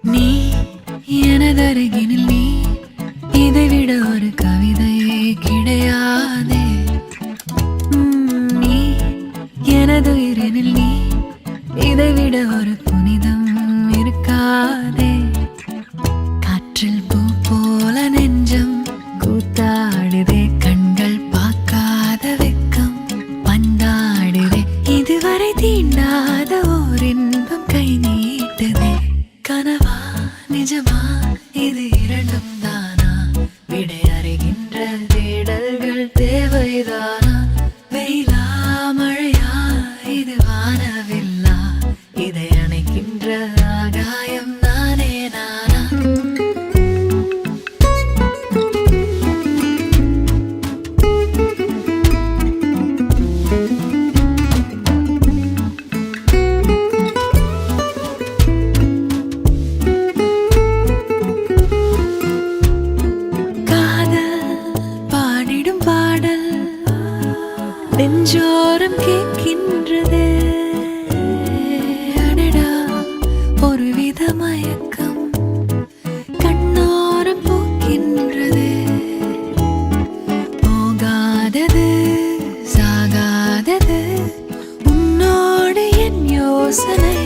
நீ எனதருகினில் நீ இதைவிட ஒரு கவிதையே கிடையாதே. நீ எனதுயிரினில் நீ இதைவிட ஒரு புனிதம் இருக்காதே. காற்றில் பூ போல நெஞ்சம் கூத்தாடுதே, கண்கள் பார்க்காத வெக்கம் பந்தாடுதே. இதுவரை தீண்டாத ஓர் இன்பம் கை நீட்டுதே. கனவா நிஜமா இது இரண்டும் தானா? விடை அறிகின்ற தேடல்கள் தேவைதானா? வெயிலா மழையா இது வானவில்லா? இதை அணைக்கின்ற ஆகாயம் நானே நானா? நெஞ்சோரம் கேட்கின்றதே, அடடா ஒருவித மயக்கம் கண்ணோரம் போக்கின்றதே. போகாதது சாகாதது உன்னோடு என் யோசனை.